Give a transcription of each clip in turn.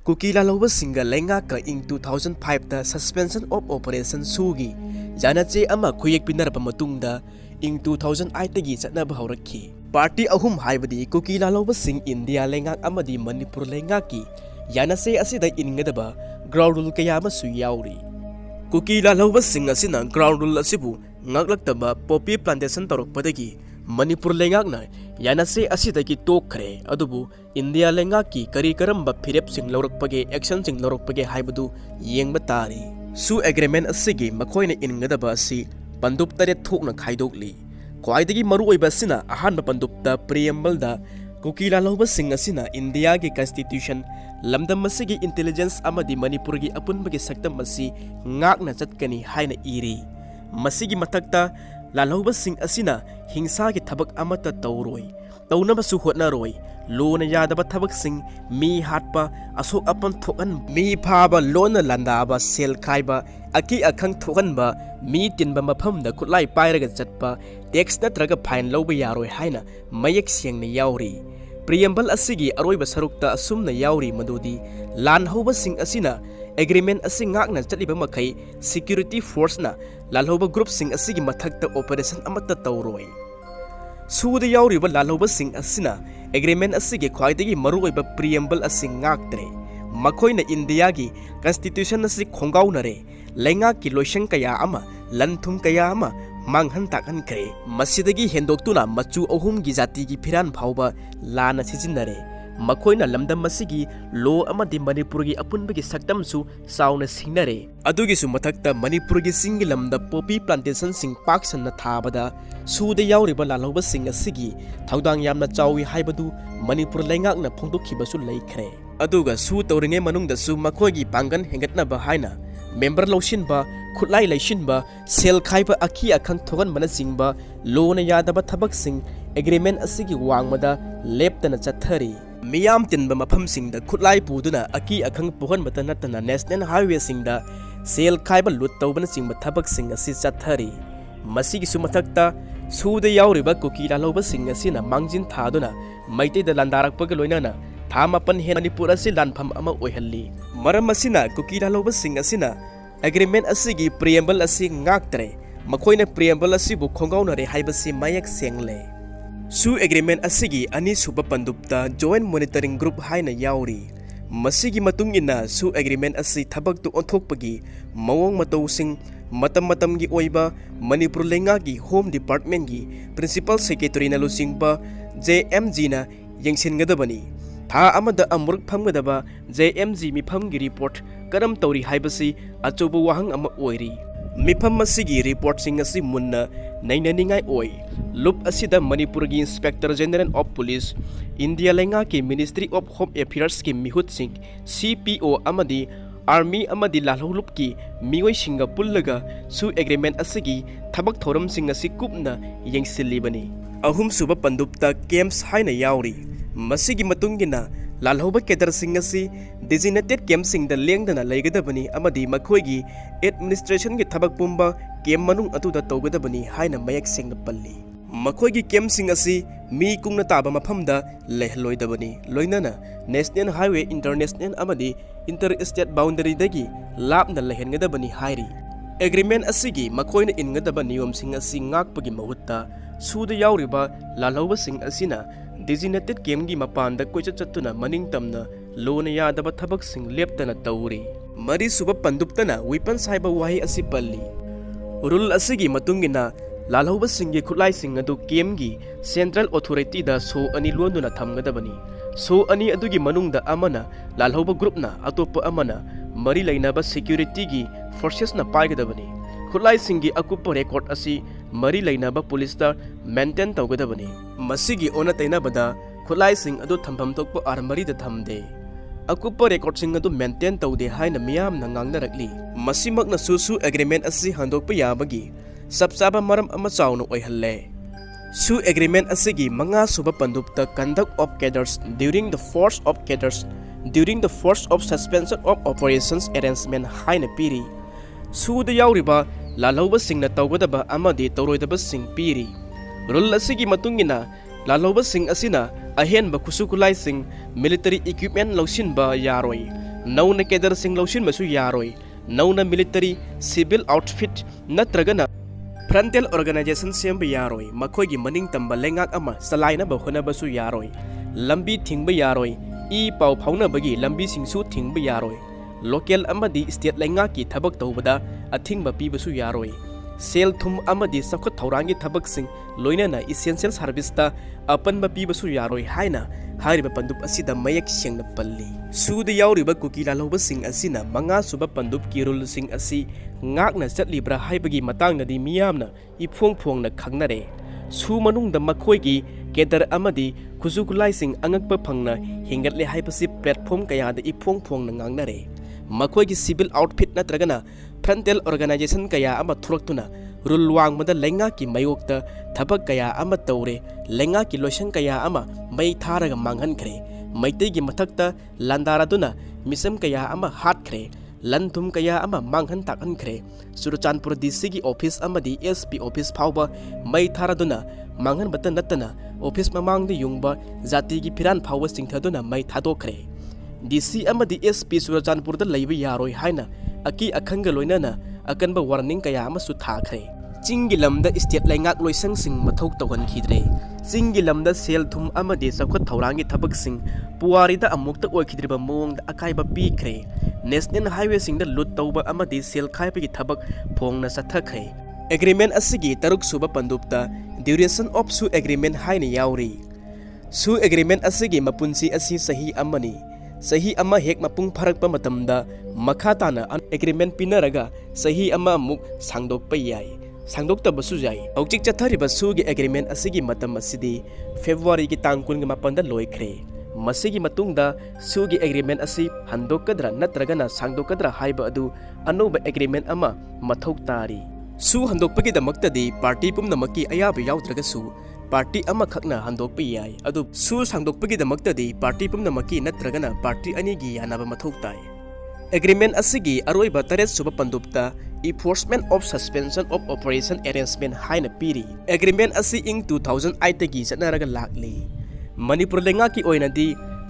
Kuki lalauba singa lenga ka ing 2005 da suspension of operation sugi janache ama khuyek pinarba matungda ing 2008 tagi chatnaba haurakhi party ahum haibadi kuki lalauba sing India lenga amadi Manipur lenga ki yanache asida ingadaba ground rule kaya masu yauri kuki lalauba sing asina ground rule asibu ngaklataba poppy plantation torokpadagi Manipur lenga na yanache asidagi tokre adubu India lenga ki kari karamba phirep sing lawrakpage action sing lawrakpage haibadu yengba tari su agreement asigi makhoina ingadaba asi pandup tare thokna khaidokli khwaidagi maru oiba sina ahanba pandupta preamble da kuki lalauba sing asina India ki constitution lamdam masigi intelligence amadi Manipur gi apunbagi saktam asi ngakna chatkani haina iri masigi matakta lalauba sing asina hingsa ki thabak amata tawroi tawnabasu hotnaroi lona yadaba thabak sing mi hatpa asok apan thokan mi phaba lona landaba sel khaiba aki akhang thokan ba mi tinba mafamda khutlai pairaga chatpa tax natraga fine loba yaroi haina mayek siangna yauri preamble asigi aroiba sarukta asumna yauri madudi lan hoba sing asina agreement asing ngakna chaliba makai security force na lalhoba group sing asigi mathakta operation amata tawroi suda yauriba lalhoba sing asina agreement asigi khwaidagi maruoiba preamble asing ngaktre makoina India gi constitution asi khongaunare lenga ki loisang kaya ama lanthum kaya ama manghan takan kre masidagi hendoktuna machu ahum gi jati gi phiran phauba lana sijinare makoina lamdam masigi lo amadi Manipur gi apunbagi saktam su sauna singnare adugi su mathakta Manipur gi singi lamda poppy plantation sing paksan na thabada suda yauriba lalauba sing asigi thaudang yamna chawi haibadu Manipur lengak na phongdokhiba su leikhre aduga su tawringe manungda su makhoigi pangan hengatna ba haina member loshin ba khutlai leishin ba sel khaiba akhi akhang thogan mana singba lona yadaba thabak sing agreement asigi wangmada leptana chathari miyam tinba mafam singda khutlai puduna aki akhang puhan mata natana national highway singda sel khaiba lut tawbana singba thabak sing asi chathari masigi su mathakta suda yauriba kuki lalauba sing asina mangjin thaduna maite da landarakpaga loinana thamapan hen Manipur asi lanpham ama oihalli maram asina kuki lalauba sing asina agreement asigi preamble asi ngaktre makhoina preamble asibu khongaunare haibasi mayak sengle su agreement asigi ani suba pandupta joint monitoring group haina yauri masigi matung ina su agreement asi thabak tu onthokpagi mawong matawsing matam gi oiba Manipur lenga gi home department gi principal secretary na lusingba JMG na yengsingadabani tha amada amurk phamgadaba JMG mifam gi report karam tawri haibasi achobu wahang ama oiri mifam masigi report sing asi munna nainaningai oi lup asida Manipur gi inspector general of police India lenga ki ministry of home affairs ki mihut sing CPO amadi army amadi lalholup ki mioi singa pullaga su agreement asigi thabak thoram sing asi kupna yengsilibani ahum suba pandupta camps haina yauri masigi matungina lalhoba kedar sing asi designated camp sing da lengdana leigadabani amadi makhoigi administration gi thabak pumba camp manung atuda tawgadabani haina mayak singna palli makhoigi camp sing asi mi kungna taba mafamda lehloidabani loinana national highway international amadi interstate boundary dagi lapna lehengadabani hairi agreement asigi makhoina ingadaba niyom sing asi ngakpagi mahutta suda yauriba lalhoba sing asina designated camp gi mapanda koicha chattuna maning tamna lona yadaba thabak sing leptana tawri mari suba panduptana weapon saiba wahi asi palli rule asigi matungina lalhoba singi khulai sing adu camp gi central authority da so ani londuna thamgadabani so ani adugi manungda amana lalhoba group na atopa amana mari lainaba security gi forces na paigadabani khulai singi akupa record asi mari lainaba police da maintain tawgadabani masigi ona tainabada khulai sing adu thambam tokpa armari da thamde akupa record sing adu maintain tawde haina miyam na ngangnarakli masimak na su agreement asi handokpa yabagi sabsaba maram ama chawna oihalle su agreement asigi manga suba pandupta conduct of cadres during the force of suspension of operations arrangement haina piri su da yauriba lalauba singna tawgadaba amadi tawroidaba sing piri rule asigi matungina lalauba sing asina ahenba kusukulai sing military equipment lausinba yaroi नौना केडरसिंग लौसिनबसु यारोय नौना military civil outfit नत्रगना frontal organisation सेम यारोय मखोगी मनिंग तंबा लेंगाक अमा सलाइनबा होनबसु यारोय लंबी थिंगबा यारोय ई पाव फाउनबगी लंबी सिंगसु थिंगबा यारोय लोकल अमदी स्टेट लेंगाकी थबक तौबदा अथिंगबा पीबसु यारोय सेल थुम अमदी सखत थौरांगी थबकसिंग लोइनना इसेंशियल सर्विसता अपनबा पीबसु यारोय हाइना हारिबा पंदुप असिदा मयक सेंगना पल्ली सूद यावरिबा कुकी लालौबसिंग असिना मंगा सुबा पंदुप की रूलसिंग असि ngakna चटलिब्रा हाइबगी मतंगनदी मियामना इफोंग फोंगना खंगनरे सु मनुंगदा मखोइगी केदर अमदी खुजुकुलाइसिंग अंगकपा फंगना हिंगतले हाइबसि प्लेटफॉर्म कयादा इफोंग फोंगना ngangnare मखोइगी सिविल आउटफिट नत्रगना फ्रंटल ऑर्गेनाइजेशन कया अमा थुरक्तुना रूल वांगमदा लेंगा की मयोक्ता थबक कया अमा तौरे लेंगा की लोशन कया अमा मई थारगा मांगहनख्रे मैतेगी मथक्ता लांदारादुना मिसम कया अमा हाटख्रे लन थुम कया अमा मांगहन ताकहनख्रे सुरचानपुर डीसी की ऑफिस अमदी एसपी ऑफिस फाउबा मई थारादुना मांगहन बत नतना ऑफिस ममांगदा युंगबा जाति की फिरान फाउबा सिंथदुना मई थादोख्रे डीसी अमदी एसपी सुरचानपुरदा लैबा यारोय हाइना अकी अखंग लोइनना अकनबा वार्निंग कया अमसु थाख्रे चिंगी लमदा स्टेट लेंगाक लोइसंगसिंग मथौ तौहनखिद्रे चिंगी लमदा सेल थुम अमदी सखत थौरांगी थबकसिंग पुवारीदा अमुक्ता ओइखिद्रिबा मोंगदा अकाइबा पीख्रे नेशनल हाईवे सिंगदा लुट तौबा अमदी सेल खाइबगी थबक फोंगना सथख्रे एग्रीमेंट असिगी तरुक सुबा पंदुपता ड्यूरेशन ऑफ सु एग्रीमेंट हाइना यावरी सु एग्रीमेंट असिगी मपुंसी असि सही अमनी सही अमा हेक मपुंग फरकपा मतमदा मखाताना एग्रीमेंट पिनरगा सही अमा मुक सांगदोकपा याय सांगदोक्तबसु याय हौजिक चथरिबा सुगी एग्रीमेंट असिगी मतम असिदी फेब्रुवारी की तांग 19 लोइख्रे मसिगी मतुंगदा सुगी एग्रीमेंट असि हंदोकद्रा नत्रगना सांगदोकद्रा हाइबा अदु अनोबा एग्रीमेंट अमा मथौ तारी सु हंदोकपगी दमक्तदी पार्टी पुमनमकी अयाबा याउद्रगसु पार्टी अमा खकना हंदोकपा याय अदु सु सांगदोकपगी दमक्तदी पार्टी पुमनमकी नत्रगना पार्टी अनिगी यानाबा मथौ ताय एग्रीमेंट असिगी अरोइबा तरेत सुबा पंदुपता enforcement of suspension of operation arrangement हाइना पीरी एग्रीमेंट असि इंग 2008 तगी चनरगा लाकली मणिपुर लेंगा की ओइनदी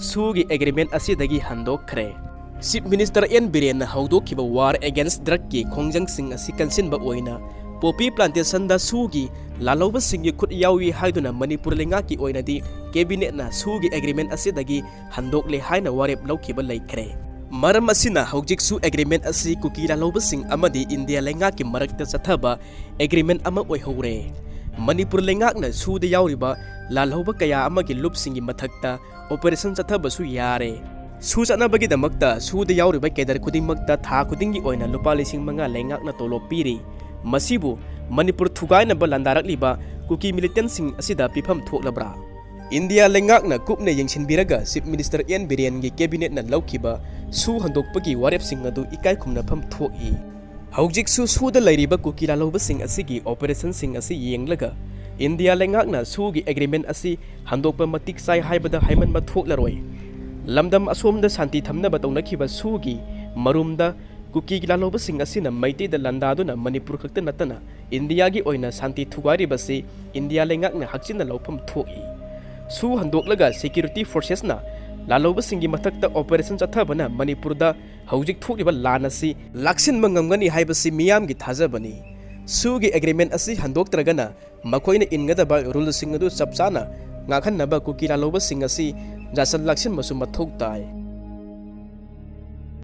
सुगी एग्रीमेंट असिदगी हंदोखरे चीफ मिनिस्टर एन बिरेन हौदोखिबा वार अगेंस्ट ड्रग की खोंजंग सिंग असि कंसिनबा ओइना पोपी प्लांटेशन दा सुगी लालौबा सिंग खुद यावी हाइदुना मणिपुर लेंगा की ओइनदी कैबिनेट ना सुगी एग्रीमेंट असिदगी हंदोकले हाइना वारेप लौखिबा लैखरे मरम असिना हौजिक सु एग्रीमेंट असि कुकी लालौबसिंग अमदी इंडिया लेंगा की मरकता चथबा एग्रीमेंट अमा ओइहौरे मणिपुर लेंगाकना सुदा यावरिबा लालौबा कया अमगी लुपसिंगी मथक्ता ऑपरेशन चथबसु यारे सु चनबगी दमक्ता सुदा यावरिबा केदर खुदिंगमक्ता था खुदिंगी ओइना लुपा 5,000 लेंगाकना तोलो पीरी मसिबु मणिपुर थुगाइनबा लांदारकलिबा कुकी मिलिटेंटसिंग असिदा पिफम थोक्लब्रा इंडिया लेंगाकना कुपने यंगसिनबिरगा चीफ मिनिस्टर एन बिरेन की कैबिनेट ना लौखिबा सु हंदोकपगी वारेपसिंग अदु इकाय खुमनाफम थोकि हौजिक सुदा लैरिबा कुकी लालौबसिंग असिगी ऑपरेशन सिंग असि येंगलगा इंडिया लेंगाकना सुगी एग्रीमेंट असि हंदोकपा मतिक साइ हाइबदा हाइमनबा थोकलरोय लमदम असोमदा शांति थमनबा तौनखिबा सुगी मरुमदा कुकी लालौबसिंग असिना मैतेदा लंदादुना मणिपुर खक्ता नतना इंडिया की ओइना शांति थुगारिबसि इंडिया लेंगाकना हक्चिना लौफम थोकि सु हंदोकलगा सिक्योरिटी फोर्सेसना लालौबसिंगी मथक्ता ऑपरेशन चथबना मणिपुरदा हौजिक थोकिबा लान असि लाक्सिनबा ngamgani हाइबसि मियामगी थाजबनी सुगी एग्रीमेंट असि हंदोक्त्रगना मखोइना इनगदबा रूलसिंग अदु चपचाना ngakhanaba कुकी लालौबसिंग असि जासल लाक्सिनबसु मथौक ताय